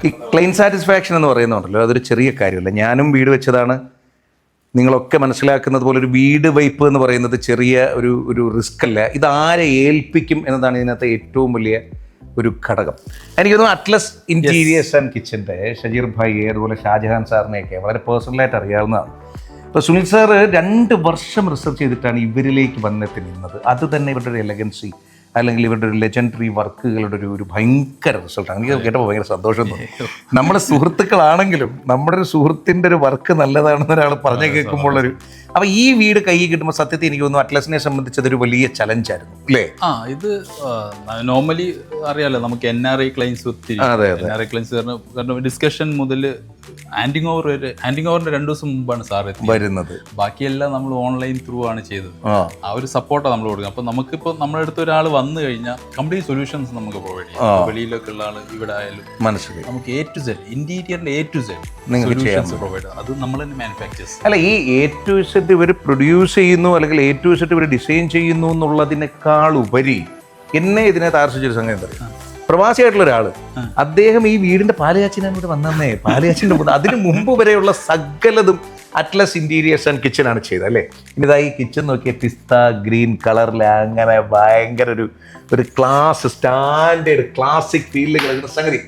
ഈ ക്ലൈൻ സാറ്റിസ്ഫാക്ഷൻ എന്ന് പറയുന്നുണ്ടല്ലോ, അതൊരു ചെറിയ കാര്യമല്ല. ഞാനും വീട് വെച്ചതാണ്. നിങ്ങളൊക്കെ മനസ്സിലാക്കുന്നത് പോലെ ഒരു വീട് വയ്പ് എന്ന് പറയുന്നത് ചെറിയ ഒരു റിസ്ക് അല്ല. ഇതാരെ ഏൽപ്പിക്കും എന്നതാണ് ഇതിനകത്ത് ഏറ്റവും വലിയ ഒരു ഘടകം. എനിക്ക് തോന്നുന്നു അറ്റ്ലസ് ഇൻറ്റീരിയേഴ്സ് ആൻഡ് കിച്ചൻ്റെ ഷജീർ ഭായി, അതുപോലെ ഷാജഹാൻ സാറിനെയൊക്കെ വളരെ പേഴ്സണലായിട്ട് അറിയാവുന്നതാണ്. ഇപ്പോൾ സുനിൽ സാറ് 2 വർഷം റിസർച്ച് ചെയ്തിട്ടാണ് ഇവരിലേക്ക് വന്നെത്തി നിന്നത്. അത് തന്നെ ഇവരുടെ ഒരു എലഗൻസി അല്ലെങ്കിൽ ഇവരുടെ ഒരു ലെജൻഡറി വർക്കുകളുടെ ഒരു ഭയങ്കര റിസൾട്ടാണ്. എനിക്ക് കേട്ടപ്പോൾ ഭയങ്കര സന്തോഷം തോന്നി. നമ്മുടെ സുഹൃത്തുക്കളാണെങ്കിലും നമ്മുടെ ഒരു സുഹൃത്തിൻ്റെ ഒരു വർക്ക് നല്ലതാണെന്ന് ഒരാൾ പറഞ്ഞു കേൾക്കുമ്പോഴൊരു അപ്പോൾ ഈ വീട് കൈ കിട്ടുമ്പോൾ സത്യത്തിൽ എനിക്ക് തോന്നുന്നു അറ്റ്ലസിനെ സംബന്ധിച്ച് അതൊരു വലിയ ചലഞ്ചായിരുന്നു അല്ലേ? ഇത് നോർമലി അറിയാലോ, നമുക്ക് NRI ക്ലൈൻസ് ഒത്തിരി. NRI ക്ലൈൻസ് കാരണം ഡിസ്കഷൻ മുതൽ ഹാൻഡിങ് ഓവറിന്റെ 2 ദിവസം മുമ്പാണ് സാർ വരുന്നത്. ബാക്കിയെല്ലാം നമ്മൾ ഓൺലൈൻ ത്രൂ ആണ് ചെയ്തത്. ആ ഒരു സപ്പോർട്ടാണ് നമ്മൾ കൊടുക്കുക. അപ്പൊ നമുക്കിപ്പോൾ നമ്മുടെ അടുത്ത് ഒരാൾ വന്നു കഴിഞ്ഞാൽ കംപ്ലീറ്റ് സൊല്യൂഷൻസ് നമുക്ക് പ്രൊവൈഡ് ചെയ്യാം. വെളിയിലൊക്കെ ഉള്ള ആൾ ഇവിടെ ആയാലും മനസ്സിലായി നമുക്ക് A to Z ഇന്റീരിയറിൽ A to Z solutions provide. അത് നമ്മൾ തന്നെ മാനുഫാക്ചേഴ്സ് അല്ല. ഈ A to Z ഇവർ പ്രൊഡ്യൂസ് ചെയ്യുന്നു അല്ലെങ്കിൽ A to Z ഇവർ ഡിസൈൻ ചെയ്യുന്നു എന്നുള്ളതിനേക്കാൾ ഉപരി എന്നെ ഇതിനകത്ത് ആകർഷിച്ചൊരു സംഗതി എന്താ പറയുക, പ്രവാസിയായിട്ടുള്ള ഒരാള് അദ്ദേഹം ഈ വീടിന്റെ പാലുകാച്ചിനാണ് ഇവിടെ വന്നേ. പാലുകാച്ചിന്റെ അതിന് മുമ്പ് വരെയുള്ള സകലതും അറ്റ്ലസ് ഇന്റീരിയേഴ്സ് ആൻഡ് കിച്ചൺ ആണ് ചെയ്തത് അല്ലേ? ഇതാ ഈ കിച്ചൺ നോക്കിയ പിസ്ത ഗ്രീൻ കളറിൽ അങ്ങനെ ഭയങ്കര ഒരു ക്ലാസ് സ്റ്റാൻഡേർഡ് ക്ലാസിക് ഫീൽഡിൽ കിടക്കുന്ന സംഗതി.